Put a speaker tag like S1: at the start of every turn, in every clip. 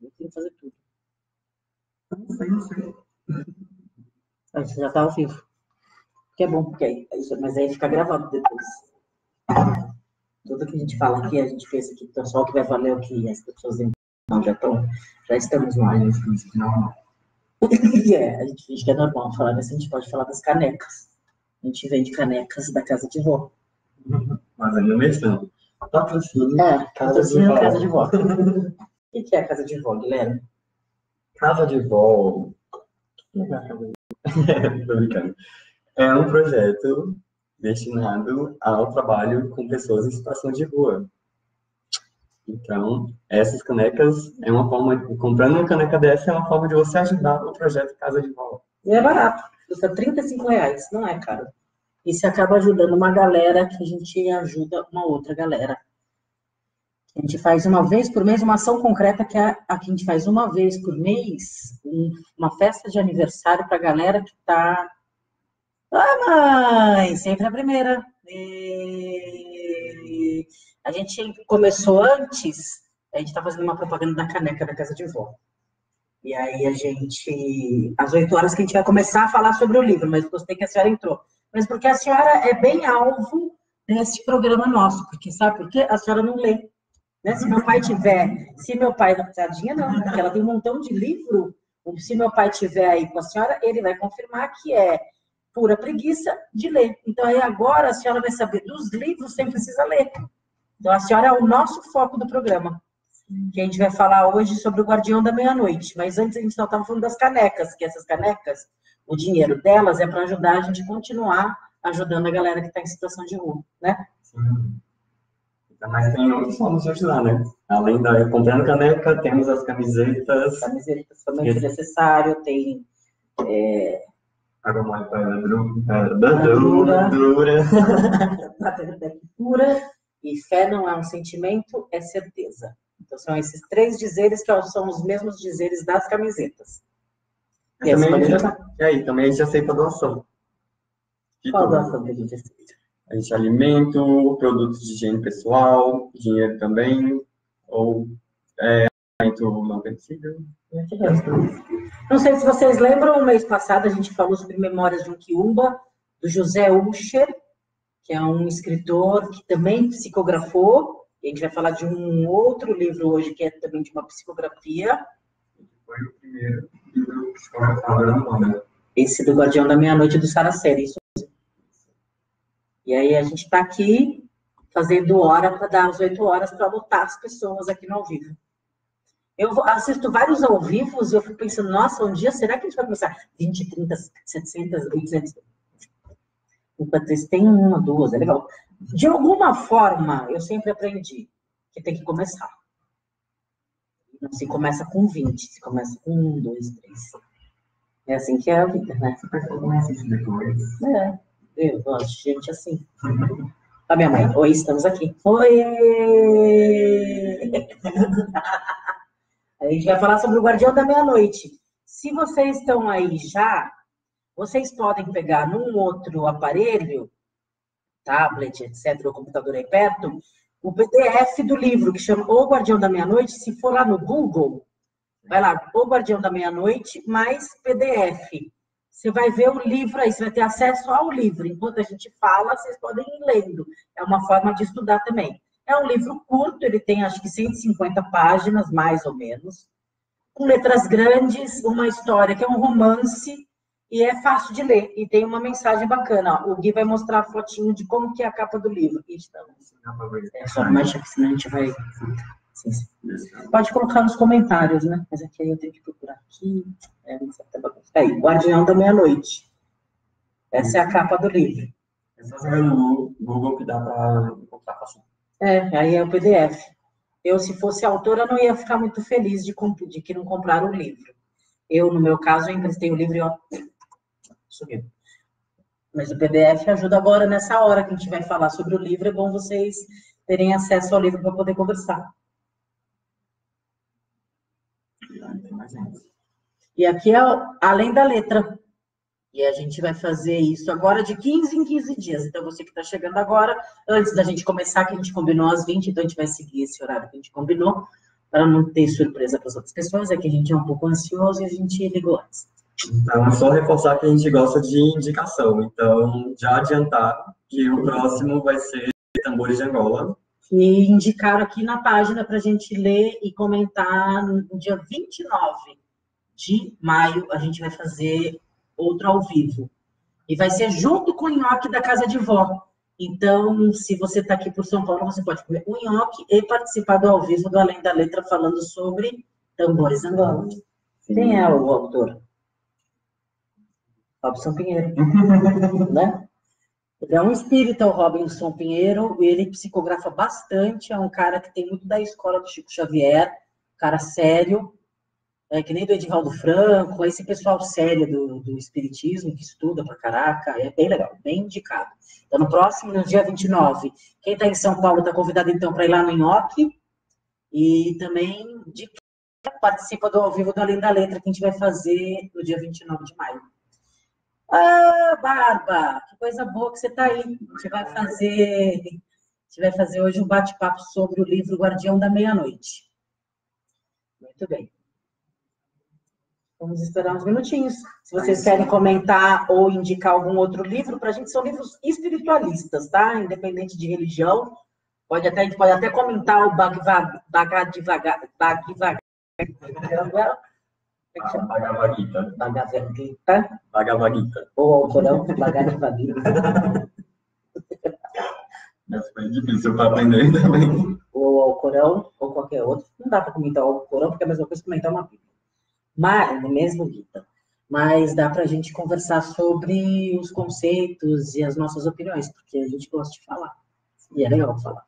S1: Eu tenho que fazer tudo.
S2: Não sei.
S1: A gente já tá ao vivo. Que é bom, porque mas aí fica gravado depois. Tudo que a gente fala aqui, a gente fez aqui, então só o que vai valer é o que as pessoas não já estamos no ar.
S2: A gente finge que não.
S1: A gente finge que é normal falar, mas a gente pode falar das canecas. A gente vende canecas da casa de vó.
S2: Mas ainda mesmo. Patrocínio.
S1: Casa de vó. O que é a casa de vó, Guilherme?
S2: Casa de vó. Tô brincando. É um projeto destinado ao trabalho com pessoas em situação de rua. Então, essas canecas é uma forma, comprando uma caneca dessa é uma forma de você ajudar no projeto Casa de Vó.
S1: E é barato, custa R$35, não é caro. E você acaba ajudando uma galera que a gente ajuda uma outra galera. A gente faz uma vez por mês uma ação concreta que a que a gente faz uma vez por mês, uma festa de aniversário para a galera que está... Ah, mãe, sempre a primeira. E... A gente começou antes, a gente está fazendo uma propaganda da caneca da casa de vó. E aí a gente, às 8 horas que a gente vai começar a falar sobre o livro, mas gostei que a senhora entrou. Mas porque a senhora é bem alvo desse programa nosso, porque sabe por quê? A senhora não lê. Né? Se meu pai, tadinha não, porque ela tem um montão de livro, se meu pai tiver aí com a senhora, ele vai confirmar que é pura preguiça de ler. Então aí agora a senhora vai saber dos livros sem precisar ler. Então a senhora é o nosso foco do programa. Que a gente vai falar hoje sobre o Guardião da Meia-Noite. Mas antes a gente só estava falando das canecas, que essas canecas, o dinheiro delas é para ajudar a gente a continuar ajudando a galera que está em situação de rua, né?
S2: Sim. Mas tem outras formas de ajudar, né? Além da comprando caneca, temos as camisetas.
S1: Camisetas também, se necessário, tem...
S2: Água mole para dura.
S1: Pura. E fé não é um sentimento, é certeza. Então, são esses 3 dizeres que são os mesmos dizeres das camisetas.
S2: E também a gente aceita doação.
S1: Qual doação que a gente aceita?
S2: A gente alimento, produtos de higiene pessoal, dinheiro também, ou alimento não vencido.
S1: Não sei se vocês lembram, no mês passado a gente falou sobre Memórias de um Quiumba, do José Usher, que é um escritor que também psicografou. E a gente vai falar de um outro livro hoje, que é também de uma psicografia.
S2: Foi o primeiro livro psicografado na moda.
S1: Esse do Guardião da Meia-Noite, do Saraceni, isso mesmo. E aí a gente está aqui fazendo hora para dar as 8 horas para lotar as pessoas aqui no ao vivo. Eu assisto vários ao vivo e eu fico pensando, nossa, um dia será que a gente vai começar 20, 30, 700, 800? Enquanto isso, tem 1, 2, é legal. De alguma forma, eu sempre aprendi que tem que começar. Não se começa com 20, se começa com 1, 2, 3. É assim que é a vida, né?
S2: A pessoa começa isso depois.
S1: Eu gosto de gente assim. A minha mãe, oi, estamos aqui. Oi! A gente vai falar sobre o Guardião da Meia-Noite. Se vocês estão aí já, vocês podem pegar num outro aparelho, tablet, etc., ou computador aí perto, o PDF do livro, que chama O Guardião da Meia-Noite. Se for lá no Google, vai lá, O Guardião da Meia-Noite, mais PDF. Você vai ver o livro aí, você vai ter acesso ao livro. Enquanto a gente fala, vocês podem ir lendo. É uma forma de estudar também. É um livro curto, ele tem acho que 150 páginas, mais ou menos, com letras grandes, uma história que é um romance, e é fácil de ler, e tem uma mensagem bacana. O Gui vai mostrar a fotinho de como que é a capa do livro. É só mais que senão a gente vai... Sim. Pode colocar nos comentários, né? Mas aqui eu tenho que procurar aqui. Aí, Guardião da Meia-Noite. Essa é a capa do livro.
S2: É só jogar no Google que dá para encontrar fácil.
S1: Aí é o PDF. Eu, se fosse autora, não ia ficar muito feliz de que não compraram o livro. Eu, no meu caso, eu emprestei o livro e ó, sumiu. Mas o PDF ajuda agora, nessa hora que a gente vai falar sobre o livro, é bom vocês terem acesso ao livro para poder conversar. E aqui é além da letra. E a gente vai fazer isso agora de 15 em 15 dias. Então, você que está chegando agora, antes da gente começar, que a gente combinou às 20, então a gente vai seguir esse horário que a gente combinou, para não ter surpresa para as outras pessoas, é que a gente é um pouco ansioso e a gente ligou antes.
S2: Então, é só reforçar que a gente gosta de indicação. Então, já adiantar que o próximo vai ser Tambores de Angola.
S1: E indicaram aqui na página para a gente ler e comentar no dia 29 de maio, a gente vai fazer outro ao vivo. E vai ser junto com o nhoque da Casa de Vó. Então, se você está aqui por São Paulo, você pode comer o nhoque e participar do ao vivo do Além da Letra, falando sobre Tambores Angola. Quem é o autor? Robson Pinheiro. Né? Ele é um espírita, o Robson Pinheiro, ele psicografa bastante, é um cara que tem muito da escola do Chico Xavier, cara sério, que nem do Edivaldo Franco, esse pessoal sério do espiritismo, que estuda pra caraca, é bem legal, bem indicado. Então, no próximo, no dia 29, quem está em São Paulo está convidado, então, para ir lá no Nhoque, e também de participa do ao vivo do Além da Letra, que a gente vai fazer no dia 29 de maio. Ah, Barba, que coisa boa que você está aí. A gente vai fazer hoje um bate-papo sobre o livro Guardião da Meia-Noite. Muito bem. Vamos esperar uns minutinhos. Se vocês querem comentar ou indicar algum outro livro, para a gente são livros espiritualistas, tá? Independente de religião. A gente pode até comentar o Bhagavad
S2: Gita.
S1: Bhagavad Gita. Ou Alcorão, Bhagavad Gita.
S2: Foi difícil para aprender também.
S1: Ou Alcorão, ou qualquer outro. Não dá para comentar o Alcorão, porque é a mesma coisa que comentar uma Bíblia. Mas, no mesmo Gita. Mas dá para a gente conversar sobre os conceitos e as nossas opiniões, porque a gente gosta de falar. E é legal falar.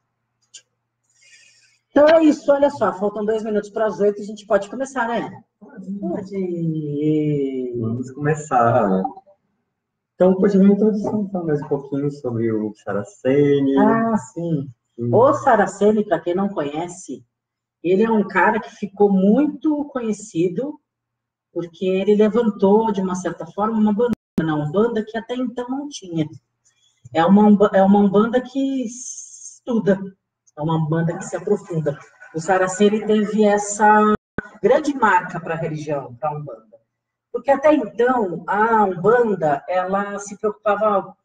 S1: Então é isso, olha só, faltam 2 minutos para as 8, a gente pode começar, né? Pode.
S2: Vamos começar. Então, pode uma introdução, então, mais um pouquinho sobre o Saraceni.
S1: Ah, sim. O Saraceni, para quem não conhece, ele é um cara que ficou muito conhecido porque ele levantou, de uma certa forma, uma Umbanda que até então não tinha. É uma Umbanda que estuda, é uma Umbanda que se aprofunda. O Saraceni teve essa grande marca para a religião, para a Umbanda. Porque até então, a Umbanda, ela se preocupava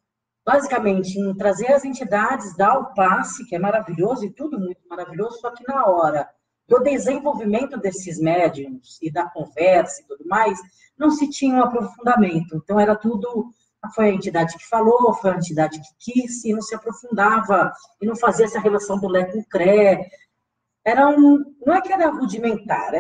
S1: basicamente em trazer as entidades, dar o passe, que é maravilhoso e tudo muito maravilhoso, só que na hora do desenvolvimento desses médiums e da conversa e tudo mais, não se tinha um aprofundamento. Então, era tudo, foi a entidade que falou, foi a entidade que quis, e não se aprofundava, e não fazia essa relação do Lé com o Cré. Não é que era rudimentar,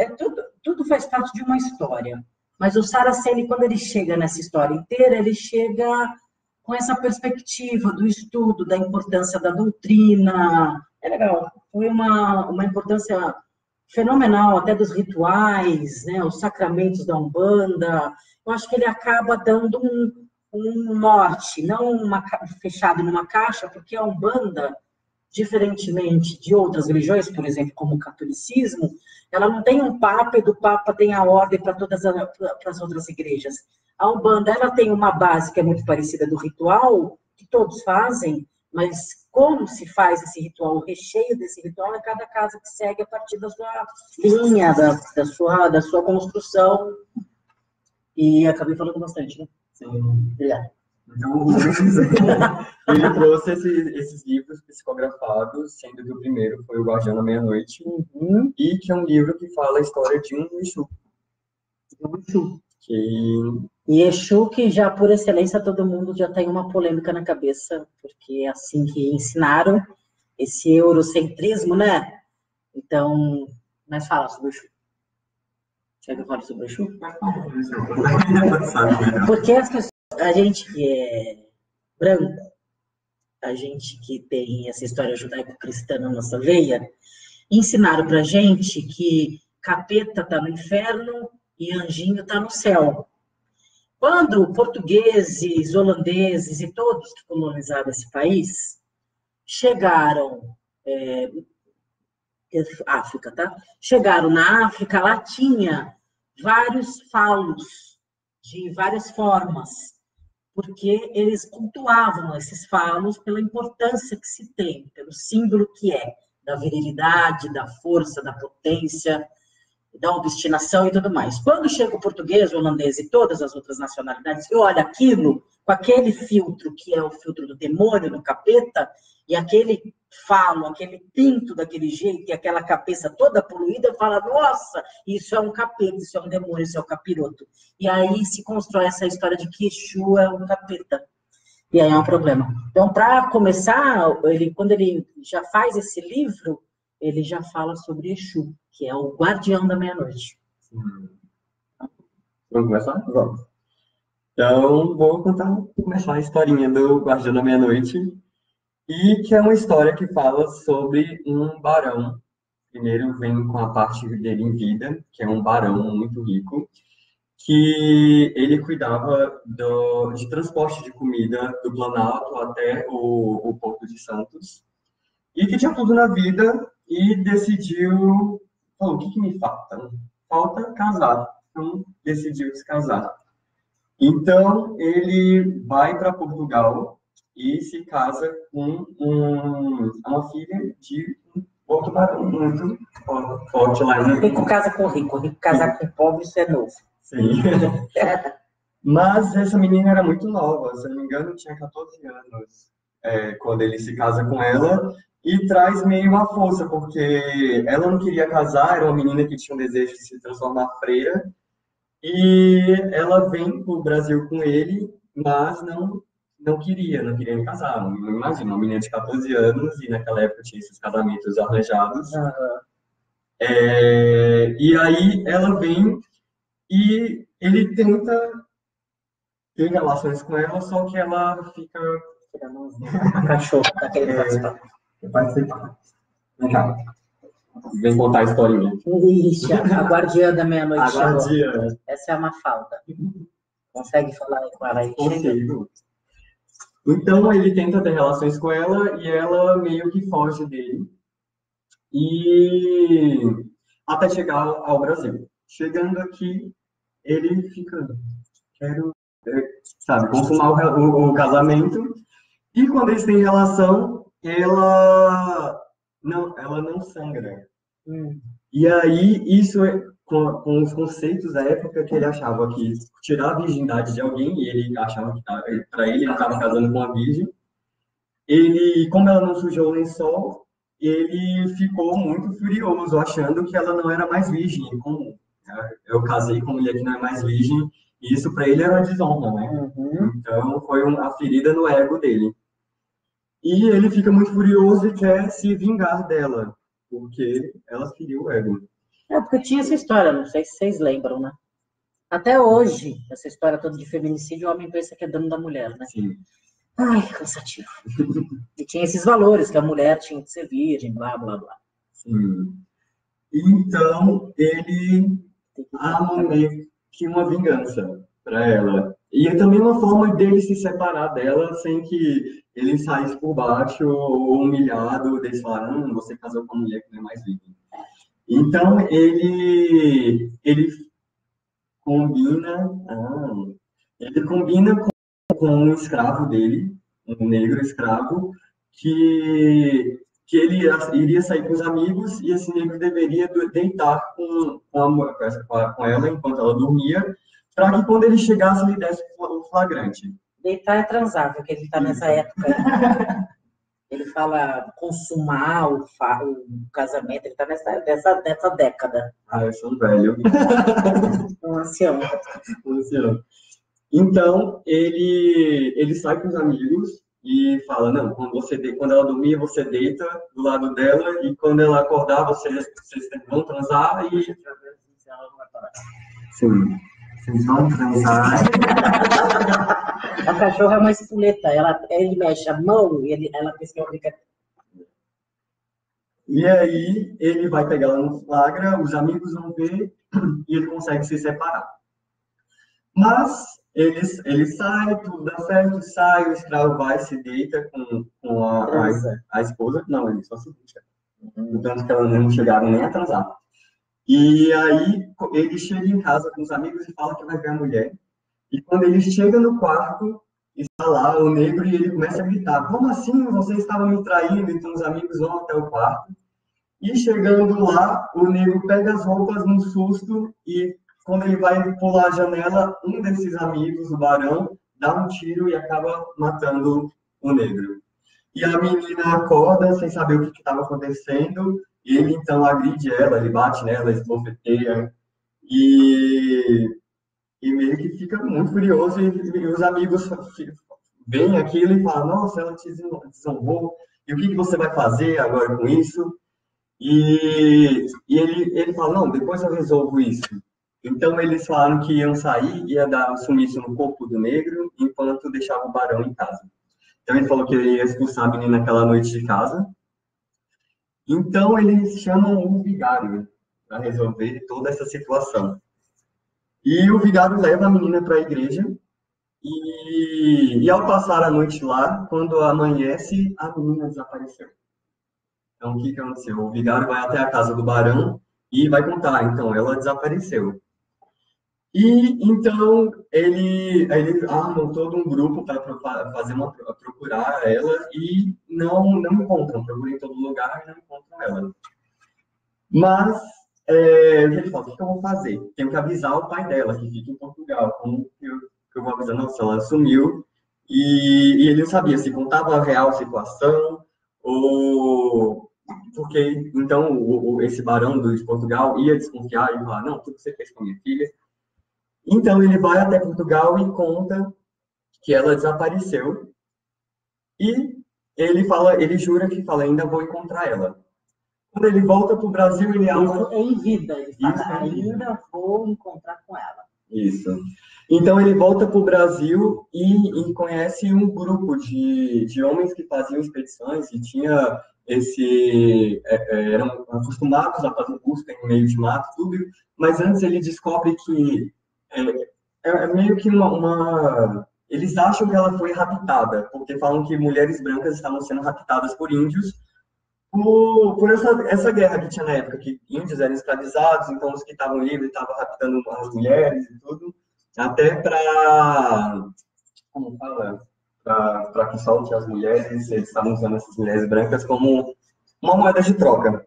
S1: tudo faz parte de uma história. Mas o Saraceni, quando ele chega nessa história inteira, ele chega com essa perspectiva do estudo, da importância da doutrina. É legal. Foi uma importância fenomenal, até dos rituais, né, os sacramentos da Umbanda. Eu acho que ele acaba dando um norte, não fechado numa caixa, porque a Umbanda, diferentemente de outras religiões, por exemplo, como o catolicismo, ela não tem um papa e do papa tem a ordem para todas as outras igrejas. A Umbanda, ela tem uma base que é muito parecida do ritual, que todos fazem, mas como se faz esse ritual, o recheio desse ritual é cada casa que segue a partir da sua linha, da sua construção. E acabei falando bastante, né?
S2: Sim.
S1: Obrigado.
S2: Então, ele trouxe esses livros psicografados, sendo que o primeiro foi o Guardião da Meia-Noite, e que é um livro que fala a história de um Exu.
S1: E Exu, que já por excelência todo mundo já tem uma polêmica na cabeça, porque é assim que ensinaram esse eurocentrismo, né? Então, mas fala sobre o Exu. Quer que eu fale sobre o Exu? Porque as pessoas, a gente que é branco, a gente que tem essa história judaico-cristã na nossa veia, ensinaram pra gente que capeta tá no inferno e anjinho tá no céu. Quando portugueses, holandeses e todos que colonizaram esse país chegaram, África, tá? Chegaram na África, lá tinha vários falos de várias formas, porque eles cultuavam esses falos pela importância que se tem, pelo símbolo que é. da virilidade, da força, da potência, da obstinação e tudo mais. Quando chega o português, o holandês e todas as outras nacionalidades, e olha aquilo com aquele filtro que é o filtro do demônio, do capeta, e aquele falo, aquele pinto daquele jeito, e aquela cabeça toda poluída, fala, nossa, isso é um capeta, isso é um demônio, isso é um capiroto. E aí se constrói essa história de que Exu é um capeta. E aí é um problema. Então, para começar, quando ele já faz esse livro, ele já fala sobre Exu, que é o guardião da meia-noite.
S2: Vamos começar? Vamos. Então, vou começar a historinha do Guardião da Meia-Noite, e que é uma história que fala sobre um barão. Primeiro vem com a parte dele em vida, que é um barão muito rico, que ele cuidava de transporte de comida do Planalto até o Porto de Santos, e que tinha tudo na vida, e decidiu, falou, o que me falta? Falta casar. Então, decidiu se casar. Então, ele vai para Portugal e se casa com uma filha de outro barão muito forte lá.
S1: Rico casa com rico, rico casar com pobre, isso é novo.
S2: Sim. Mas essa menina era muito nova, se eu não me engano, tinha 14 anos quando ele se casa com ela, e traz meio uma força, porque ela não queria casar, era uma menina que tinha um desejo de se transformar freira, e ela vem para o Brasil com ele, mas não queria me casar. Não imagina, uma menina de 14 anos, e naquela época tinha esses casamentos arranjados. E aí ela vem e ele tenta ter relações com ela, só que ela fica...
S1: A cachorro, tá querendo
S2: participar. Vem cá. Vem contar a historinha.
S1: Ixi, a guardiã da meia-noite
S2: chegou. Guardiã.
S1: Essa é a Mafalda. Consegue falar com ela aí?
S2: Consigo. Então, ele tenta ter relações com ela e ela meio que foge dele. E até chegar ao Brasil. Chegando aqui, ele fica... Quero, consumar o casamento. E quando eles têm relação, ela não sangra. E aí, isso com os conceitos da época, que ele achava que tirar a virgindade de alguém, e ele achava que para ele estava casando com uma virgem, como ela não sujou o lençol, ele ficou muito furioso, achando que ela não era mais virgem. Como eu casei com uma mulher que não é mais virgem, e isso para ele era uma desonra, né? Então, foi uma ferida no ego dele. E ele fica muito furioso e quer se vingar dela, porque ela feriu o ego.
S1: Porque tinha essa história, não sei se vocês lembram, né? Até hoje, essa história toda de feminicídio, o homem pensa que é dono da mulher, né?
S2: Sim.
S1: Ai, cansativo. E tinha esses valores, que a mulher tinha que ser virgem, blá, blá, blá.
S2: Sim. Então, ele arma meio que uma vingança para ela. E é também uma forma dele se separar dela sem que ele saísse por baixo ou humilhado, deles falaram, você casou com uma mulher que não é mais virgem. Então, ele combina com um escravo dele, um negro escravo, que ele iria sair com os amigos e esse negro deveria deitar com ela enquanto ela dormia, para que quando ele chegasse, ele desse o flagrante.
S1: Deitar é transar, porque ele está nessa época. Ele fala consumar o casamento, ele está nessa década.
S2: Eu sou um velho.
S1: Um ancião.
S2: Então, ele sai com os amigos e fala, não, quando ela dormir, você deita do lado dela e quando ela acordar, vocês vão transar e... Sim. Vocês vão transar.
S1: A cachorra é uma espoleta, ele mexe a mão e ela pensa que é uma brincadeira.
S2: E aí, ele vai pegar ela no flagra, os amigos vão ver e ele consegue se separar. Mas ele sai, tudo dá certo, sai, o escravo vai, se deita com a esposa. Não, ele só se deita. Tanto que elas não chegaram nem a transar. E aí, ele chega em casa com os amigos e fala que vai ver a mulher. E quando ele chega no quarto, está lá o negro e ele começa a gritar, como assim? Você estava me traindo? Então os amigos vão até o quarto E chegando lá, o negro pega as roupas num susto e quando ele vai pular a janela, um desses amigos, o barão, dá um tiro e acaba matando o negro. E a menina acorda sem saber o que estava acontecendo, e ele então agride ela, ele bate nela, esbofeteia, e, e meio que fica muito curioso, e os amigos veem aquilo e falam, nossa, ela te desonrou, e o que você vai fazer agora com isso? E ele fala, não, depois eu resolvo isso. Então eles falaram que iam sair, ia dar um sumiço no corpo do negro, enquanto deixava o barão em casa. Então ele falou que ele ia expulsar a menina naquela noite de casa. Então eles chamam o vigário para resolver toda essa situação. E o vigário leva a menina para a igreja e ao passar a noite lá, quando amanhece, a menina desapareceu. Então, o que aconteceu? O vigário vai até a casa do barão e vai contar. Então, ela desapareceu. E, então, ele armou todo um grupo para procurar ela e não encontram. Procuram em todo lugar e não encontram ela. Mas, ele fala, o que eu vou fazer? Tenho que avisar o pai dela, que fica em Portugal. Como que eu vou avisar? Nossa, ela sumiu. E ele não sabia se contava a real situação ou porque então esse barão de Portugal ia desconfiar e falar, não, tudo que você fez com a minha filha. Então ele vai até Portugal e conta que ela desapareceu e ele jura que fala, ainda vou encontrar ela. Quando ele volta para o Brasil, ele
S1: Isso em vida, ele fala, ainda vou encontrar com ela.
S2: Isso. Então ele volta para o Brasil e conhece um grupo de homens que faziam expedições e tinha eram acostumados a fazer busca em meio de mato, tudo, mas antes ele descobre que meio que eles acham que ela foi raptada, porque falam que mulheres brancas estavam sendo raptadas por índios por essa guerra que tinha na época, que índios eram escravizados, então os que estavam livres estavam raptando as mulheres e tudo, até como fala, para que solte as mulheres, eles estavam usando essas mulheres brancas como uma moeda de troca,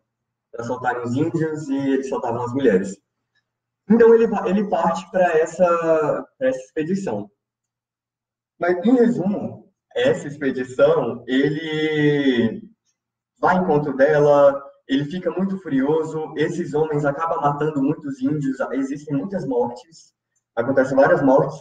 S2: para soltarem os índios e eles soltavam as mulheres. Então ele parte para essa expedição. Mas, em resumo, essa expedição, ele vai ao encontro dela, ele fica muito furioso, esses homens acabam matando muitos índios, existem muitas mortes, acontecem várias mortes,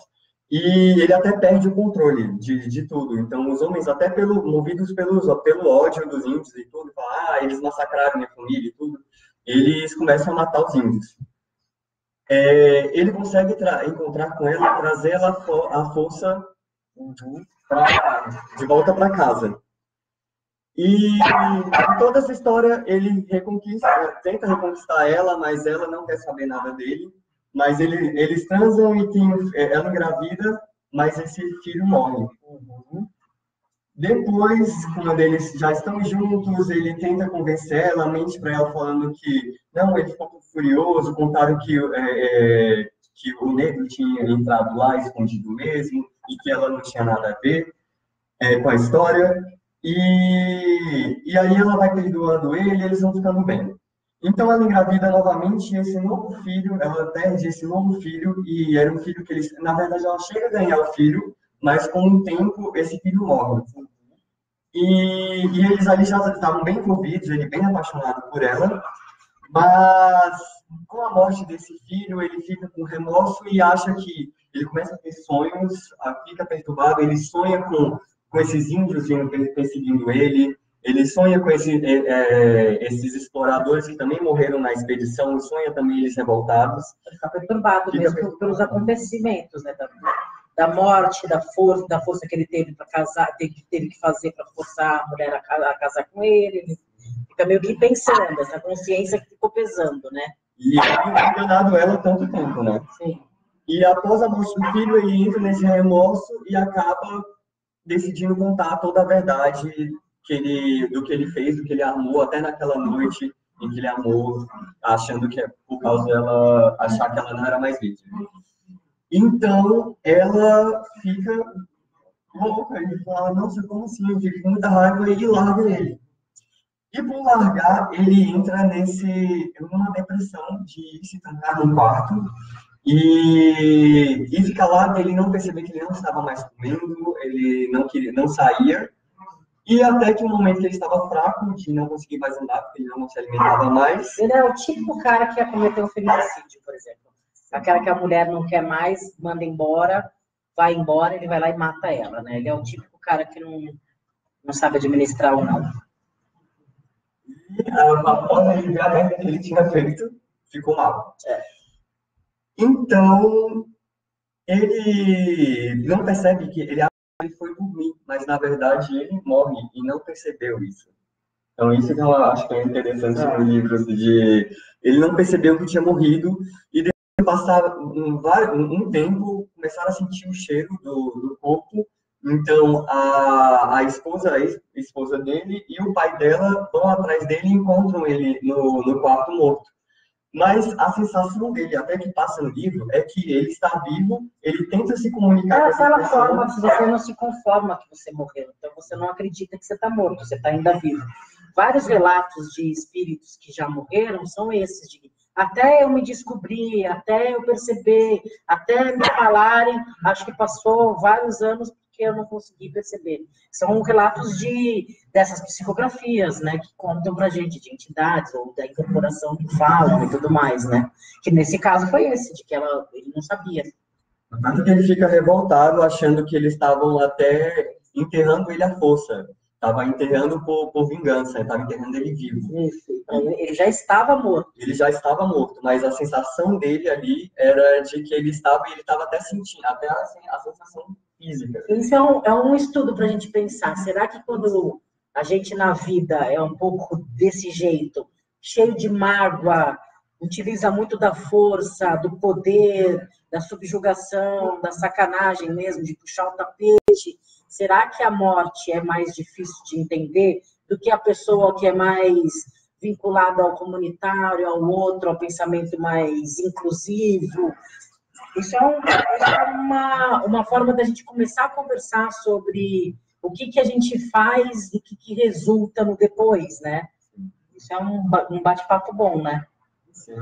S2: e ele até perde o controle de tudo. Então, os homens, até movidos pelo ódio dos índios e tudo, falam, eles massacraram minha família e tudo, eles começam a matar os índios. Ele consegue encontrar com ela, trazer ela à força de volta para casa. E em toda essa história ele tenta reconquistar ela, mas ela não quer saber nada dele. Mas eles transam e ela engravida, mas esse filho morre. Depois, quando eles já estão juntos, ele tenta convencer ela, mente para ela falando que não, ele ficou furioso, contaram que o negro tinha entrado lá escondido mesmo e que ela não tinha nada a ver com a história. E aí ela vai perdoando ele e eles vão ficando bem. Então ela engravida novamente esse novo filho, ela perde esse novo filho, e era um filho que na verdade ela chega a ganhar o filho, mas com o tempo esse filho morre. E eles ali já estavam bem envolvidos, ele bem apaixonado por ela, mas com a morte desse filho ele fica com remorso e acha que ele começa a ter sonhos, fica perturbado, ele sonha com esses índios perseguindo ele sonha com esses exploradores que também morreram na expedição, sonha também eles revoltados.
S1: Ele fica perturbado mesmo pelos acontecimentos, né? Da morte, da força que ele teve para casar, teve que fazer para forçar a mulher a casar com ele. Ele fica meio que pensando, essa consciência que ficou pesando, né?
S2: E ele tem enganado ela tanto tempo, né?
S1: Sim.
S2: E após a morte do filho, ele entra nesse remorso e acaba decidindo contar toda a verdade do que ele fez, do que ele armou, até naquela noite em que ele amou, achando que é por causa dela achar que ela não era mais vítima. Então, ela fica louca e fala, nossa, como assim? Eu fico com muita raiva e larga ele. E por largar, ele entra numa depressão de se trancar num quarto e fica lá, ele não percebeu que ele não estava mais comendo, ele não queria, não saía. E até que um momento que ele estava fraco, de não conseguir mais andar, porque ele não se alimentava mais.
S1: Ele é o típico cara que ia cometer um feminicídio, por exemplo. Aquela que a mulher não quer mais, manda embora, vai embora, ele vai lá e mata ela, né? Ele é o típico cara que não sabe administrar ou não.
S2: E após ele ver a merda que ele tinha feito, ficou mal. Então, ele não percebe que ele foi dormir, mas na verdade ele morre e não percebeu isso. Então, isso que eu acho que é interessante no livro, de ele não percebeu que tinha morrido e depois de passar um tempo, começaram a sentir o cheiro do corpo. Então, a esposa dele e o pai dela vão atrás dele e encontram ele no quarto morto. Mas a sensação dele, até que passa no livro, é que ele está vivo, ele tenta se comunicar com essa
S1: aquela
S2: pessoa.
S1: forma que você não se conforma que você morreu. Então, você não acredita que você está morto, você está ainda vivo. Vários relatos de espíritos que já morreram são esses, de até eu me descobrir, até eu perceber, até me falarem, acho que passou vários anos porque eu não consegui perceber. São relatos dessas psicografias, né, que contam pra gente de entidades ou da incorporação que falam e tudo mais, né? Que nesse caso foi esse, de que ele não sabia.
S2: Tanto que ele fica revoltado, achando que eles estavam até enterrando ele à força. Estava enterrando por vingança, estava enterrando ele vivo.
S1: Isso. Ele já estava morto.
S2: Ele já estava morto, mas a sensação dele ali era de que ele estava até sentindo, até a sensação física.
S1: Isso é um estudo para a gente pensar. Será que quando a gente na vida é um pouco desse jeito, cheio de mágoa, utiliza muito da força, do poder, da subjugação, da sacanagem mesmo, de puxar o tapete, será que a morte é mais difícil de entender do que a pessoa que é mais vinculada ao comunitário, ao outro, ao pensamento mais inclusivo? Isso é uma forma da gente começar a conversar sobre o que a gente faz e o que resulta no depois, né? Isso é um bate-papo bom, né?
S2: Sim.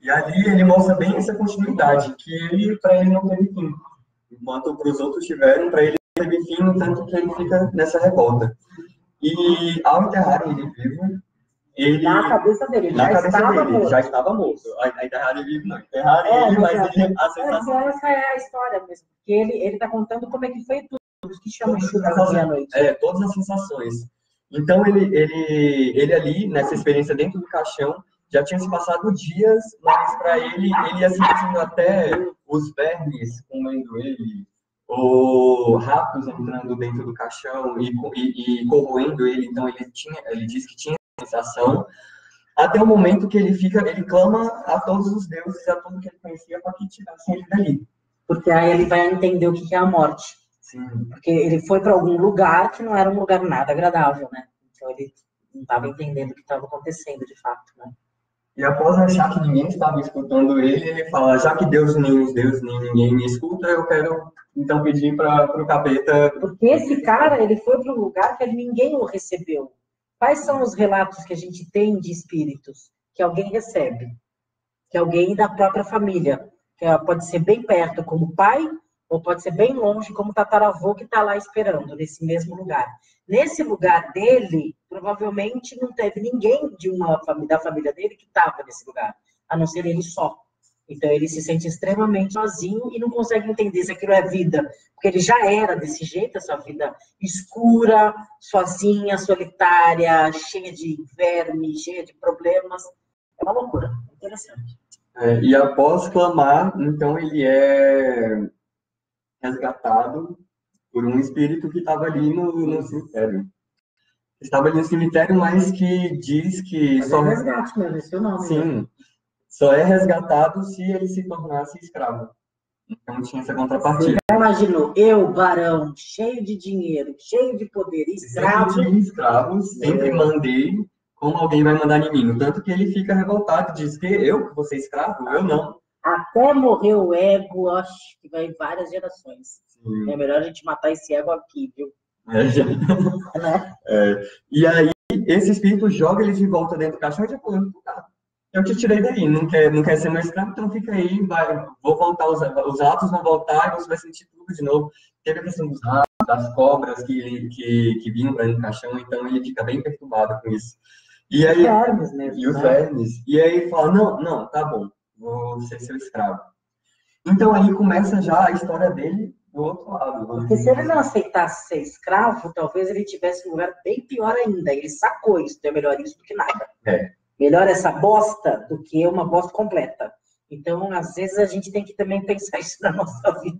S2: E ali ele mostra bem essa continuidade, que para ele não teve fim. Enquanto para os outros tiveram, para ele não teve fim, no tanto que ele fica nessa revolta. E ao enterrar ele vivo, ele...
S1: Na cabeça dele, ele
S2: já estava morto. A enterrar ele vivo não. Enterrar ele, mas ele...
S1: Essa é a história mesmo. Porque ele está contando como é que foi tudo. Por isso que chama Enxugar Meia-Noite.
S2: Todas as sensações. Então, ele ali, nessa experiência dentro do caixão, já tinha se passado dias, mas para ele ia sentindo até os vermes comendo ele, ou ratos entrando dentro do caixão e corroendo ele. Então, ele disse que tinha sensação, até o momento que ele clama a todos os deuses e a tudo que ele conhecia para que tirassem ele dali.
S1: Porque aí ele vai entender o que é a morte.
S2: Sim.
S1: Porque ele foi para algum lugar que não era um lugar nada agradável, né? Então ele não estava entendendo o que estava acontecendo de fato, né?
S2: E após achar que ninguém estava escutando ele fala, já que Deus nem ninguém me escuta, eu quero então pedir para o capeta...
S1: Porque esse cara, ele foi para um lugar que ninguém o recebeu. Quais são os relatos que a gente tem de espíritos que alguém recebe? Que alguém da própria família, que pode ser bem perto como pai, ou pode ser bem longe como tataravô que está lá esperando, nesse mesmo lugar. Nesse lugar dele, provavelmente não teve ninguém da família dele que estava nesse lugar, a não ser ele só. Então ele se sente extremamente sozinho e não consegue entender se aquilo é vida, porque ele já era desse jeito, essa vida escura, sozinha, solitária, cheia de verme, cheia de problemas. É uma loucura, interessante.
S2: E após clamar, então ele é resgatado por um espírito que estava ali no cemitério. Estava ali no cemitério, mas que diz que...
S1: Mas só resgate mesmo, esse é o nome.
S2: Sim. Né? Só é resgatado se ele se tornasse escravo. Então tinha essa contrapartida.
S1: Você já imaginou, eu, barão, cheio de dinheiro, cheio de poder, escravo...
S2: sempre mandei, como alguém vai mandar em mim. Tanto que ele fica revoltado, diz que eu que vou ser escravo, eu não.
S1: Até morrer o ego, acho que vai em várias gerações. Sim. É melhor a gente matar esse ego aqui, viu?
S2: E aí aí, esse espírito joga ele de volta dentro do caixão e já fala, tá, eu te tirei daí, não quer ser meu escravo, então fica aí, vou voltar, os atos vão voltar e você vai sentir tudo de novo. Teve a questão dos ratos, das cobras que vinham para dentro do caixão, então ele fica bem perturbado com isso. E aí,
S1: vermes mesmo,
S2: e os vermes. E aí ele fala, não, tá bom, vou ser seu escravo. Então aí começa já a história dele do outro lado.
S1: Porque se ele não aceitasse ser escravo, talvez ele tivesse um lugar bem pior ainda. Ele sacou isso, então é melhor isso do que nada. Melhor essa bosta do que uma bosta completa. Então, às vezes, a gente tem que também pensar isso na nossa vida.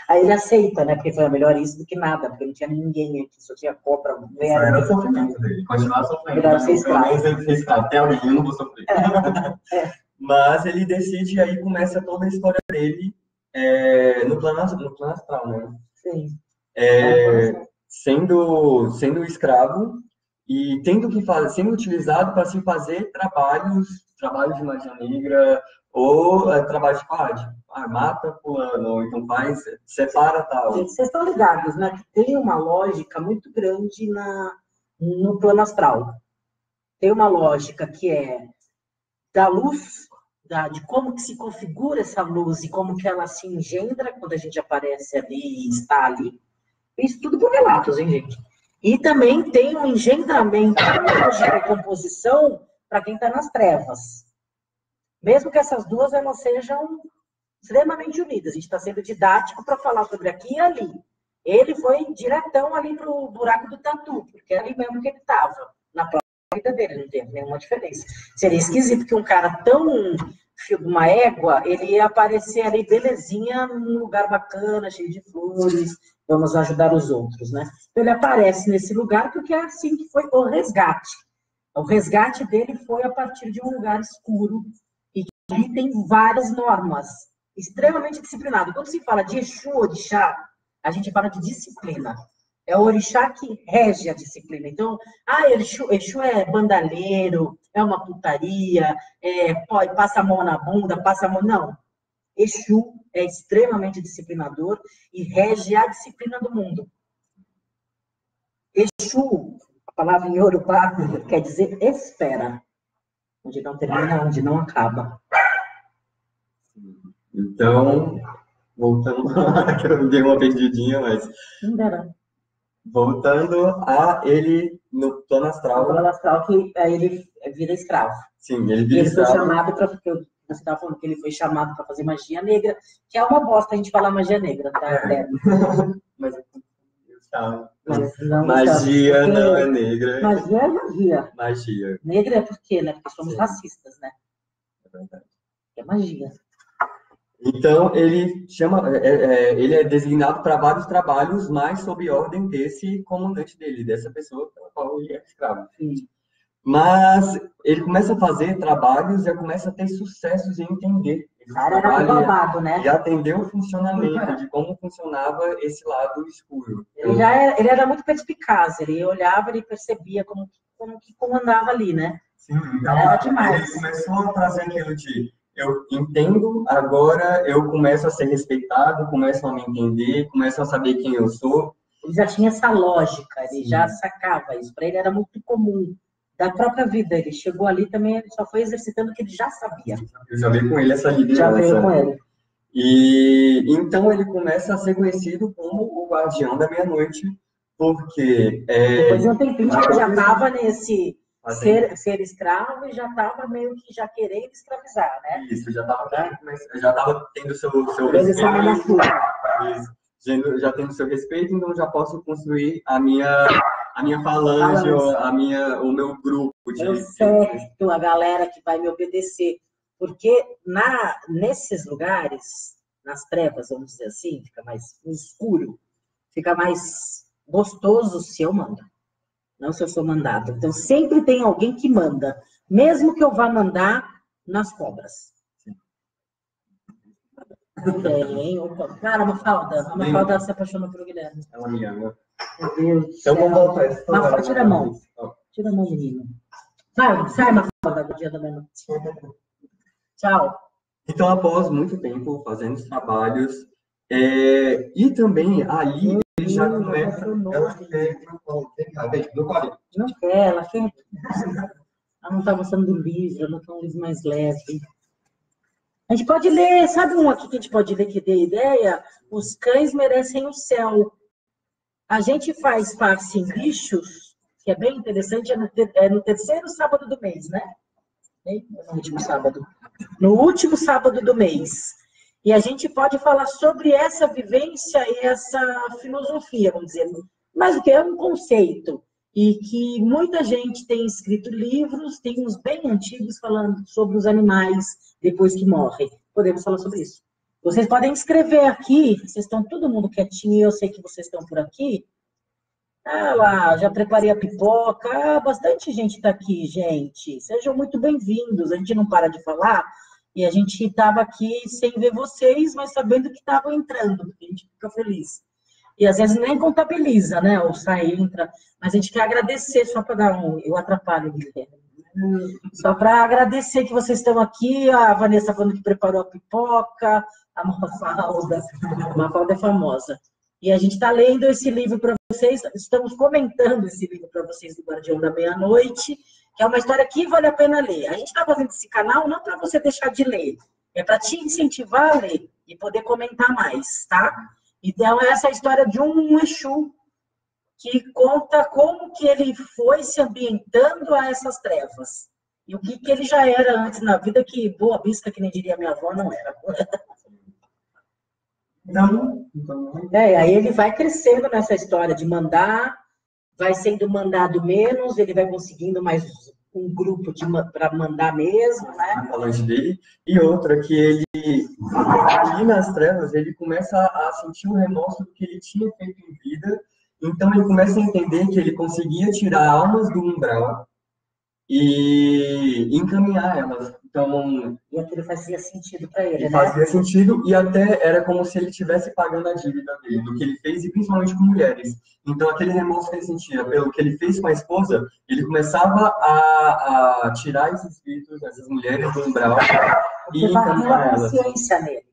S1: Aí ele aceita, né? Porque foi melhor isso do que nada, porque não tinha ninguém aqui, só tinha cobra,
S2: mulher. Era o sofrimento dele, continuar sofrendo.
S1: Melhor ser escravo.
S2: Pelo menos ele fez escravo. Até alguém, eu não vou sofrer. Mas ele decide, e aí começa toda a história dele no plano astral, né?
S1: Sim.
S2: Sendo escravo e sendo utilizado para se fazer trabalhos de magia negra ou trabalho de mata fulano, ou então separa tal.
S1: Gente, vocês estão ligados, né? Que tem uma lógica muito grande no plano astral. Tem uma lógica que é da luz, de como que se configura essa luz e como que ela se engendra quando a gente aparece ali e está ali. Isso tudo por relatos, hein, gente? E também tem um engendramento, lógica e composição para quem está nas trevas. Mesmo que essas duas elas sejam extremamente unidas. A gente está sendo didático para falar sobre aqui e ali. Ele foi diretão ali para o buraco do tatu, porque é ali mesmo que ele estava, na própria vida dele, não teve nenhuma diferença. Seria esquisito que um cara tão uma égua, ele ia aparecer ali belezinha num lugar bacana, cheio de flores, vamos ajudar os outros, né? Então ele aparece nesse lugar porque é assim que foi o resgate. O resgate dele foi a partir de um lugar escuro e que tem várias normas, extremamente disciplinado. Quando se fala de Exu ou de Chá, a gente fala de disciplina. É o orixá que rege a disciplina. Então, Exu é bandalheiro, é uma putaria, passa a mão na bunda, passa a mão... Não. Exu é extremamente disciplinador e rege a disciplina do mundo. Exu, a palavra em Yorubá, quer dizer espera. Onde não termina, onde não acaba.
S2: Então, voltando lá, que eu dei uma perdidinha, mas...
S1: Não era.
S2: Voltando a ele no plano astral.
S1: No plano astral, que aí ele vira escravo.
S2: Sim, ele vira
S1: escravo.
S2: Foi
S1: chamado para... Você estava falando que ele foi chamado para fazer magia negra, que é uma bosta a gente falar magia negra, tá?
S2: Mas
S1: não
S2: magia não é negra.
S1: Magia é magia.
S2: Magia.
S1: Negra é por quê, né? Porque somos racistas, né?
S2: É verdade.
S1: É magia.
S2: Então, ele é designado para vários trabalhos, mas sob ordem desse comandante dele, dessa pessoa pela qual ele é escravo.
S1: Sim.
S2: Mas ele começa a fazer trabalhos e começa a ter sucessos em entender.
S1: O cara era babado, né?
S2: E atender o funcionamento de como funcionava esse lado escuro.
S1: Ele era muito perspicaz, ele olhava e percebia como que comandava ali, né?
S2: Sim, então era demais. Ele começou a trazer aquilo de eu entendo, agora eu começo a ser respeitado, começo a me entender, começo a saber quem eu sou.
S1: Ele já tinha essa lógica, ele já sacava isso. Para ele era muito comum, da própria vida. Ele chegou ali também, ele só foi exercitando o que ele já sabia.
S2: Eu já veio com ele essa liderança.
S1: Já veio com ele.
S2: E então ele começa a ser conhecido como o guardião da meia-noite, porque...
S1: Depois de um tempinho, ele já estava nesse... Ser escravo e já estava meio que já querendo escravizar, né?
S2: Isso, já estava tendo seu respeito. Isso, já tendo seu respeito, então já posso construir a minha falange, o meu grupo.
S1: Certo, a galera que vai me obedecer. Porque nesses lugares, nas trevas, vamos dizer assim, fica mais escuro, fica mais gostoso se eu mando. Não se eu sou mandado. Então, sempre tem alguém que manda. Mesmo que eu vá mandar nas cobras. Tem. Cara, a Mafalda se apaixonou pelo Guilherme.
S2: Ela me ama.
S1: Meu Deus.
S2: Então, vamos voltar.
S1: Mafalda, tira a mão. Tira a mão, menino. Sai, Mafalda, do dia da manhã. Tchau.
S2: Então, após muito tempo fazendo os trabalhos, E também, ali, ele já começa... Ela quer
S1: não quer, ela quer... Ela não está gostando do livro, ela quer um livro mais leve. A gente pode ler, sabe um aqui que a gente pode ler que dê ideia? Os Cães Merecem o Céu. A gente faz Passe em Bichos, que é bem interessante, é no terceiro sábado do mês, né? No último sábado. No último sábado do mês. E a gente pode falar sobre essa vivência e essa filosofia, vamos dizer, mas o que é um conceito. E que muita gente tem escrito livros, tem uns bem antigos falando sobre os animais depois que morrem. Podemos falar sobre isso. Vocês podem escrever aqui, vocês estão todo mundo quietinho, eu sei que vocês estão por aqui. Ah lá, já preparei a pipoca. Ah, bastante gente está aqui, gente. Sejam muito bem-vindos. A gente não para de falar e a gente estava aqui sem ver vocês, mas sabendo que estavam entrando, porque a gente fica feliz. E às vezes nem contabiliza, né? Ou sai, entra. Mas a gente quer agradecer, só para dar um... Eu atrapalho, Guilherme. Só para agradecer que vocês estão aqui. A Vanessa falando que preparou a pipoca. A Mafalda é famosa. E a gente está lendo esse livro para vocês, estamos comentando esse livro para vocês do Guardião da Meia-Noite, que é uma história que vale a pena ler. A gente está fazendo esse canal não para você deixar de ler, é para te incentivar a ler e poder comentar mais, tá? Então, essa é a história de um Exu que conta como que ele foi se ambientando a essas trevas. E o que ele já era antes na vida, que boa vista, que nem diria minha avó, não era. Aí ele vai crescendo nessa história de mandar, vai sendo mandado menos, ele vai conseguindo mais um grupo para mandar mesmo, né?
S2: Falando dele. E outra, que ele, ali nas trevas, ele começa a sentir o remorso do que ele tinha feito em vida. Então ele começa a entender que ele conseguia tirar almas do umbral e encaminhar elas. Então,
S1: e aquilo fazia sentido para ele, né?
S2: Fazia sentido e até era como se ele estivesse pagando a dívida dele, do que ele fez, e principalmente com mulheres. Então, aquele remorso que ele sentia pelo que ele fez com a esposa, ele começava a tirar esses espíritos, essas mulheres do umbral
S1: e encaminhar elas. Porque a consciência nele.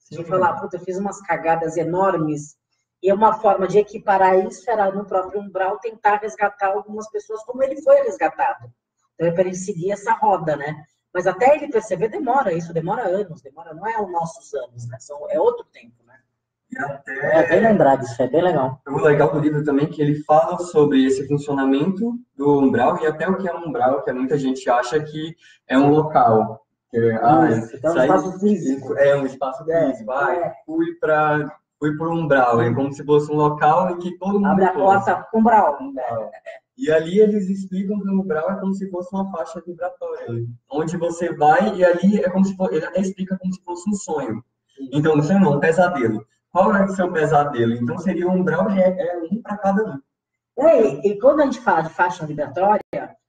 S1: De falar, puta, eu fiz umas cagadas enormes. E uma forma de equiparar isso era no próprio umbral tentar resgatar algumas pessoas como ele foi resgatado. Então, é para ele seguir essa roda, né? Mas até ele perceber, isso demora anos, não é os nossos anos, né? É outro tempo, né?
S2: E até...
S1: É bem lembrado, isso é bem legal.
S2: O legal do livro também é que ele fala sobre esse funcionamento do umbral e até o que é um umbral, que muita gente acha que é um local.
S1: É um espaço físico.
S2: É um espaço físico. Fui para o umbral, é como se fosse um local em que todo mundo...
S1: Abre a porta, umbral.
S2: E ali eles explicam que o umbral é como se fosse uma faixa vibratória, onde você vai e ali é como se fosse, ele até explica como se fosse um sonho. Então, não é um pesadelo. Qual é o seu pesadelo? Então, seria um umbral, um para cada um.
S1: E quando a gente fala de faixa vibratória,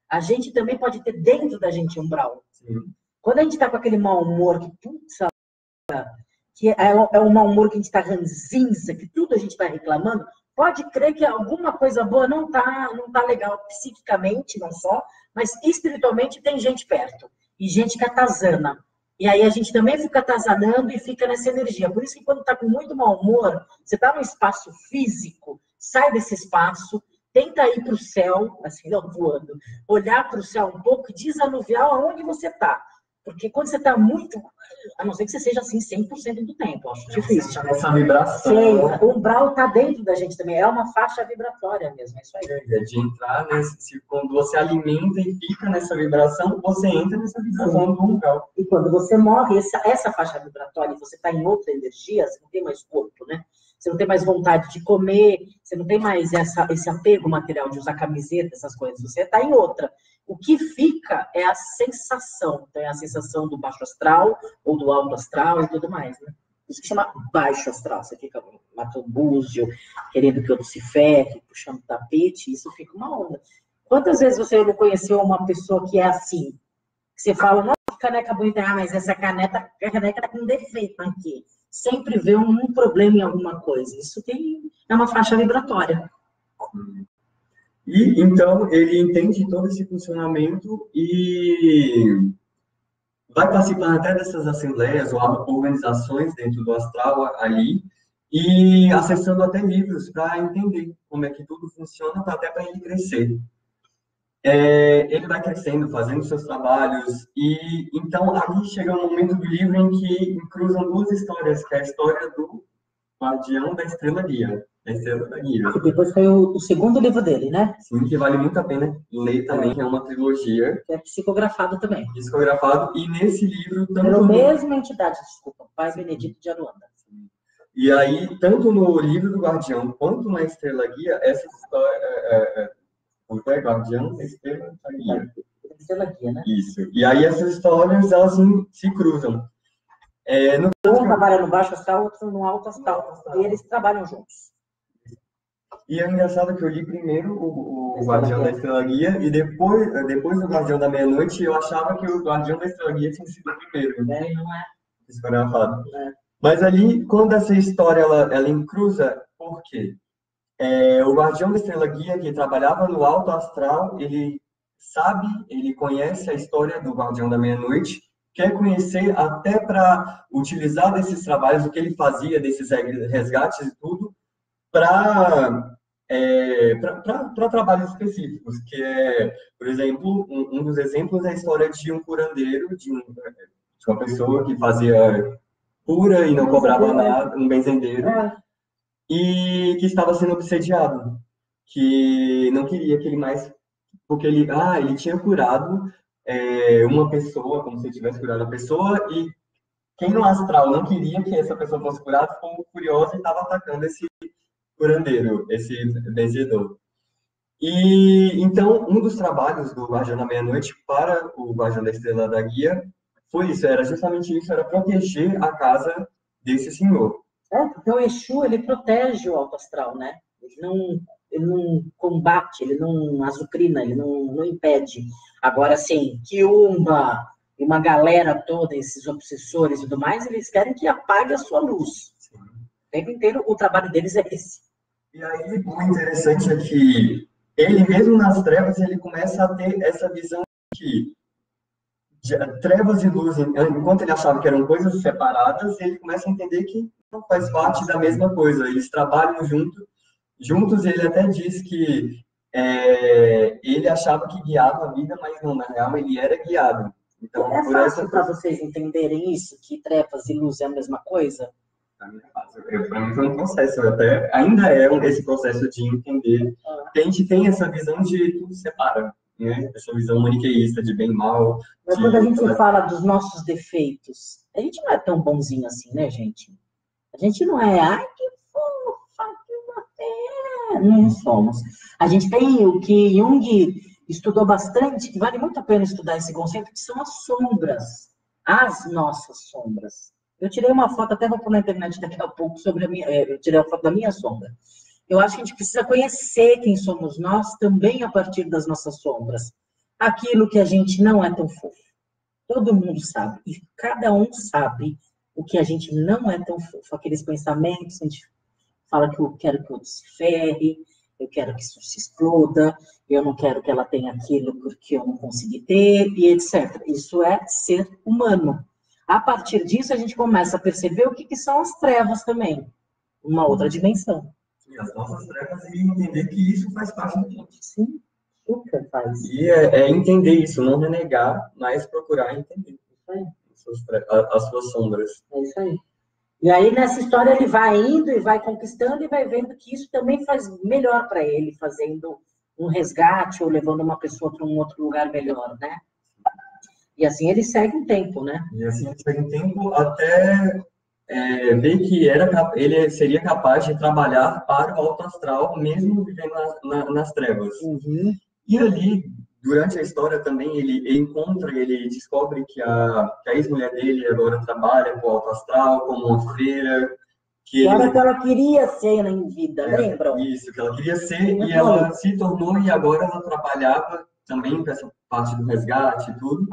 S1: a gente também pode ter dentro da gente umbral.
S2: Sim.
S1: Quando a gente está com aquele mau humor, que é um mau humor que a gente está ranzinza, que tudo a gente está reclamando, pode crer que alguma coisa boa não tá legal psiquicamente, não só, mas espiritualmente tem gente perto. E gente que atazana. E aí a gente também fica atazanando e fica nessa energia. Por isso que quando está com muito mau humor, você está num espaço físico, sai desse espaço, tenta ir para o céu, assim, não voando, olhar para o céu um pouco e desanuviar aonde você está. Porque quando você está muito... A não ser que você seja assim 100% do tempo, acho difícil.
S2: Essa vibração.
S1: Sim, o umbral está dentro da gente também, é uma faixa vibratória mesmo, é isso aí.
S2: É de entrar quando você alimenta e fica nessa vibração, você entra nessa vibração do umbral.
S1: E quando você morre, essa faixa vibratória, você está em outra energia, você não tem mais corpo, né? Você não tem mais vontade de comer, você não tem mais esse apego material de usar camiseta, essas coisas, você está em outra. O que fica é a sensação, então é a sensação do baixo astral ou do alto astral e tudo mais, né? Isso que chama baixo astral, você fica matando búzio, querendo que outro se ferre, puxando tapete, isso fica uma onda. Quantas vezes você não conheceu uma pessoa que é assim? Que você fala, nossa, que caneca bonita, mas essa caneca tá com defeito aqui. Sempre vê um problema em alguma coisa. Isso é uma faixa vibratória.
S2: E então ele entende todo esse funcionamento e vai participando até dessas assembleias ou organizações dentro do astral ali, e acessando até livros para entender como é que tudo funciona, até para ele crescer. Ele vai crescendo, fazendo seus trabalhos, e então ali chega um momento do livro em que cruzam duas histórias, que é a história do Guardião da Estrela Guia, da Estrela da Guia.
S1: Que depois foi o segundo livro dele, né?
S2: Sim, que vale muito a pena ler também, que é uma trilogia.
S1: Que é psicografado também.
S2: Psicografado, e nesse livro...
S1: Pela mesma entidade, desculpa, Pai Benedito de Aruanda.
S2: E aí, tanto no livro do Guardião quanto na Estrela Guia, essa história... Guardião da Estrela Guia.
S1: Estrela Guia, né?
S2: Isso. E aí essas histórias, elas se cruzam.
S1: Um trabalha no baixo astral, outro no alto astral. E eles trabalham juntos.
S2: E é engraçado que eu li primeiro o Guardião da Estrela Guia, e depois do Guardião da Meia-Noite, eu achava que o Guardião da Estrela Guia tinha sido o primeiro.
S1: Não é?
S2: Psicografado. Mas ali, quando essa história ela encruza, por quê? O Guardião da Estrela Guia, que trabalhava no alto astral, ele conhece a história do Guardião da Meia-Noite, quer conhecer até para utilizar desses trabalhos, o que ele fazia, desses resgates e tudo, para trabalhos específicos, que é, por exemplo, um dos exemplos é a história de um curandeiro, de uma pessoa que fazia cura e não cobrava nada, um benzendeiro, e que estava sendo obsediado, que não queria que ele mais... Porque ele tinha curado uma pessoa, como se ele tivesse curado a pessoa, e quem no astral não queria que essa pessoa fosse curada, ficou curiosa e estava atacando esse curandeiro, esse benzedor. E então, um dos trabalhos do Guardião da Meia-Noite para o Guardião da Estrela da Guia foi isso, era justamente isso, era proteger a casa desse senhor.
S1: Porque o Exu, ele protege o alto astral, né? Ele não combate, ele não azucrina, ele não impede. Agora, assim, que uma galera toda, esses obsessores e tudo mais, eles querem que apague a sua luz. Sim. O tempo inteiro, o trabalho deles é esse.
S2: E aí, o interessante é que ele mesmo nas trevas, ele começa a ter essa visão de trevas e luz. Enquanto ele achava que eram coisas separadas, ele começa a entender que não faz parte da mesma coisa. Eles trabalham juntos. Ele até diz que ele achava que guiava a vida, mas não, na real ele era guiado. Então,
S1: é fácil para vocês entenderem isso, que trevas e luz é a mesma coisa?
S2: Para mim foi um processo, ainda é esse processo de entender. A gente tem essa visão de tudo separa, né? Essa visão maniqueísta de bem e mal.
S1: Mas quando a gente fala dos nossos defeitos, a gente não é tão bonzinho assim, né, gente? A gente não é, ai, que fofa, que você é. Não somos. A gente tem o que Jung estudou bastante, que vale muito a pena estudar esse conceito, que são as sombras, as nossas sombras. Eu tirei uma foto, até vou pôr na internet daqui a pouco, eu tirei a foto da minha sombra. Eu acho que a gente precisa conhecer quem somos nós também a partir das nossas sombras. Aquilo que a gente não é tão fofo. Todo mundo sabe, e cada um sabe o que a gente não é tão fofo. Aqueles pensamentos, a gente fala que eu quero que o outro se ferre, eu quero que isso se exploda, eu não quero que ela tenha aquilo porque eu não consegui ter, e etc. Isso é ser humano. A partir disso, a gente começa a perceber o que são as trevas também. Uma outra dimensão.
S2: E as nossas trevas e entender que isso faz parte do mundo.
S1: Sim, super faz.
S2: E entender isso, não renegar, mas procurar entender.
S1: Isso aí.
S2: As suas sombras.
S1: É isso aí. E aí, nessa história, ele vai indo e vai conquistando e vai vendo que isso também faz melhor para ele, fazendo um resgate ou levando uma pessoa para um outro lugar melhor, né? E assim ele segue um tempo, né?
S2: E assim ele segue um tempo até ver que ele seria capaz de trabalhar para o alto astral, mesmo vivendo nas trevas.
S1: Uhum.
S2: E ali, durante a história também, ele descobre que a ex-mulher dele agora trabalha com o alto astral, como uma freira.
S1: Que ela queria ser em vida, lembram?
S2: Isso, que ela queria ser, e ela se tornou, e agora ela trabalhava também com essa parte do resgate e tudo.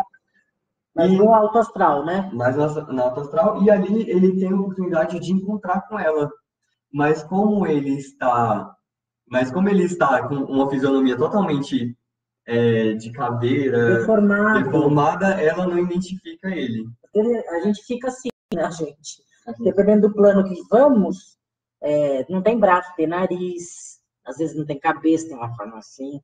S1: Mas no alto astral, né?
S2: Mas no alto astral, e ali ele tem a oportunidade de encontrar com ela. Mas como ele está com uma fisionomia totalmente de caveira, deformada, ela não identifica ele.
S1: A gente fica assim, né, gente? Dependendo do plano que vamos, não tem braço, tem nariz, às vezes não tem cabeça, tem uma forma assim.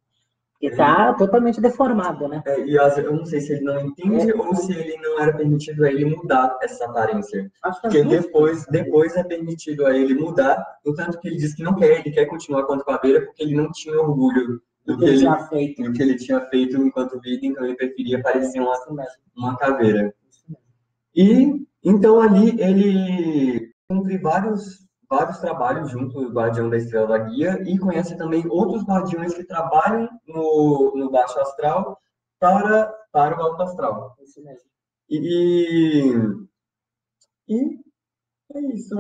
S1: Porque tá totalmente deformado, né?
S2: E eu não sei se ele não entende ou se ele não era permitido a ele mudar essa aparência. Porque depois é permitido a ele mudar, no tanto que ele diz que não quer, ele quer continuar com a caveira porque ele não tinha orgulho do que ele tinha feito enquanto vida, então ele preferia parecer uma caveira. E então ali ele cumpre vários trabalhos junto do Guardião da Estrela da Guia e conhece também outros guardiões que trabalham no baixo astral para o alto astral.
S1: Isso mesmo.
S2: E é isso.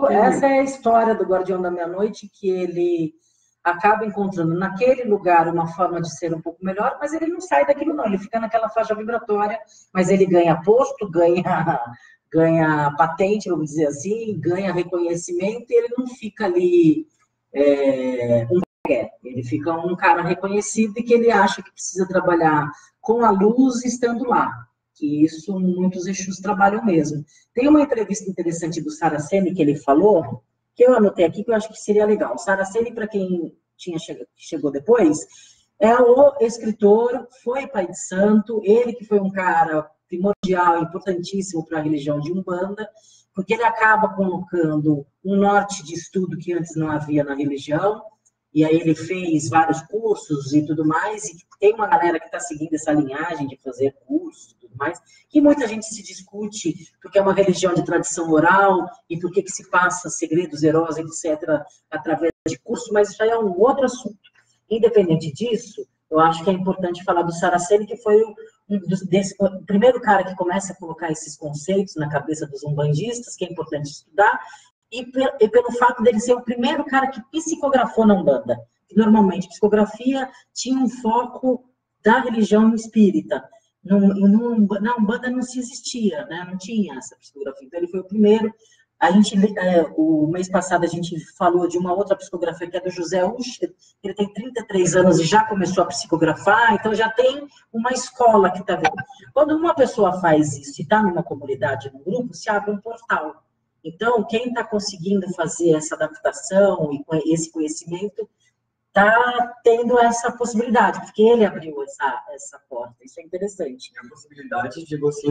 S1: Essa é a história do Guardião da Meia-Noite, que ele acaba encontrando naquele lugar uma forma de ser um pouco melhor, mas ele não sai daquilo não, ele fica naquela faixa vibratória, mas ele ganha posto, ganha patente, vamos dizer assim, ganha reconhecimento, e ele não fica ali ele fica um cara reconhecido e que ele acha que precisa trabalhar com a luz estando lá, que isso muitos Exus trabalham mesmo. Tem uma entrevista interessante do Saraceni que ele falou, que eu anotei aqui, que eu acho que seria legal. O Saraceni, para quem chegou depois, é o escritor, foi pai de santo, ele que foi um cara primordial, importantíssimo para a religião de Umbanda, porque ele acaba colocando um norte de estudo que antes não havia na religião, e aí ele fez vários cursos e tudo mais, e tem uma galera que está seguindo essa linhagem de fazer cursos e tudo mais, que muita gente se discute, porque é uma religião de tradição oral, e por que se passa segredos, heróis, etc., através de cursos, mas isso aí é um outro assunto. Independente disso, eu acho que é importante falar do Saraceni, que foi o primeiro cara que começa a colocar esses conceitos na cabeça dos umbandistas, que é importante estudar, e pelo fato dele ser o primeiro cara que psicografou na Umbanda. Normalmente, psicografia tinha um foco da religião espírita. Na Umbanda não se existia, né? Não tinha essa psicografia. Então, ele foi o primeiro. O mês passado, a gente falou de uma outra psicografia, que é do José Usher. Ele tem 33 anos e já começou a psicografar, então já tem uma escola que está vendo. Quando uma pessoa faz isso e está numa comunidade, num grupo, se abre um portal. Então, quem está conseguindo fazer essa adaptação e esse conhecimento está tendo essa possibilidade, porque ele abriu essa porta. Isso é interessante.
S2: É a possibilidade de você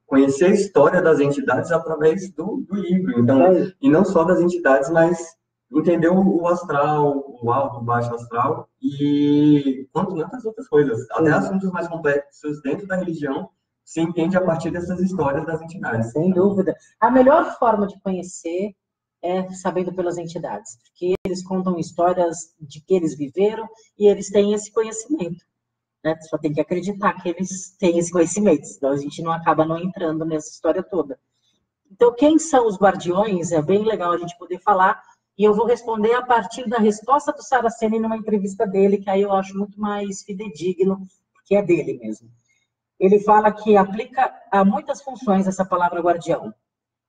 S2: conhecer a história das entidades através do livro. Então, e não só das entidades, mas entender o astral, o alto, o baixo astral, e quantas outras coisas. Até assuntos mais complexos dentro da religião se entende a partir dessas histórias das entidades.
S1: Sem dúvida. A melhor forma de conhecer é sabendo pelas entidades, porque eles contam histórias de que eles viveram e eles têm esse conhecimento. Né? Só tem que acreditar que eles têm esse conhecimento, senão a gente não acaba não entrando nessa história toda. Então, quem são os guardiões? É bem legal a gente poder falar, e eu vou responder a partir da resposta do Saraceni numa entrevista dele, que aí eu acho muito mais fidedigno, porque é dele mesmo. Ele fala que aplica a muitas funções essa palavra guardião.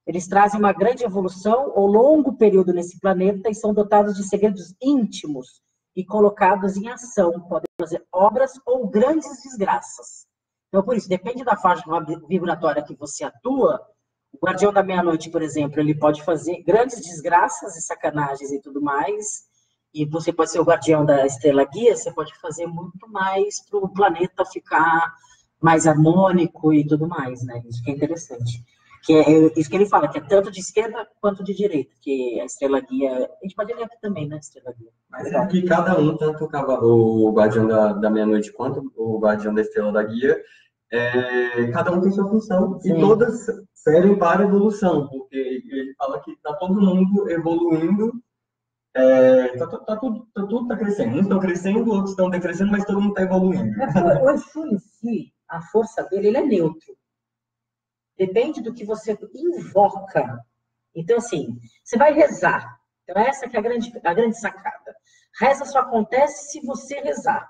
S1: Eles trazem uma grande evolução ou longo período nesse planeta e são dotados de segredos íntimos e colocados em ação. Podem fazer obras ou grandes desgraças. Então, por isso, depende da faixa vibratória que você atua. O Guardião da Meia-Noite, por exemplo, ele pode fazer grandes desgraças e sacanagens e tudo mais. E você pode ser o Guardião da Estrela Guia, você pode fazer muito mais para o planeta ficar mais harmônico e tudo mais, né? Isso que é interessante. Que é isso que ele fala, que é tanto de esquerda quanto de direita, que a Estrela Guia... A gente pode ler aqui também, né, Estrela Guia.
S2: Mas é que cada um, tanto o Guardião da Meia-Noite quanto o Guardião da Estrela da Guia, cada um tem sua função. Sim. E todas servem para evolução, porque ele fala que está todo mundo evoluindo, tudo tá crescendo. Uns estão crescendo, outros estão decrescendo, mas todo mundo está evoluindo.
S1: O Exu em si, a força dele, ele é neutro. Depende do que você invoca. Então, assim, você vai rezar. Então, essa que é a grande sacada. Reza só acontece se você rezar.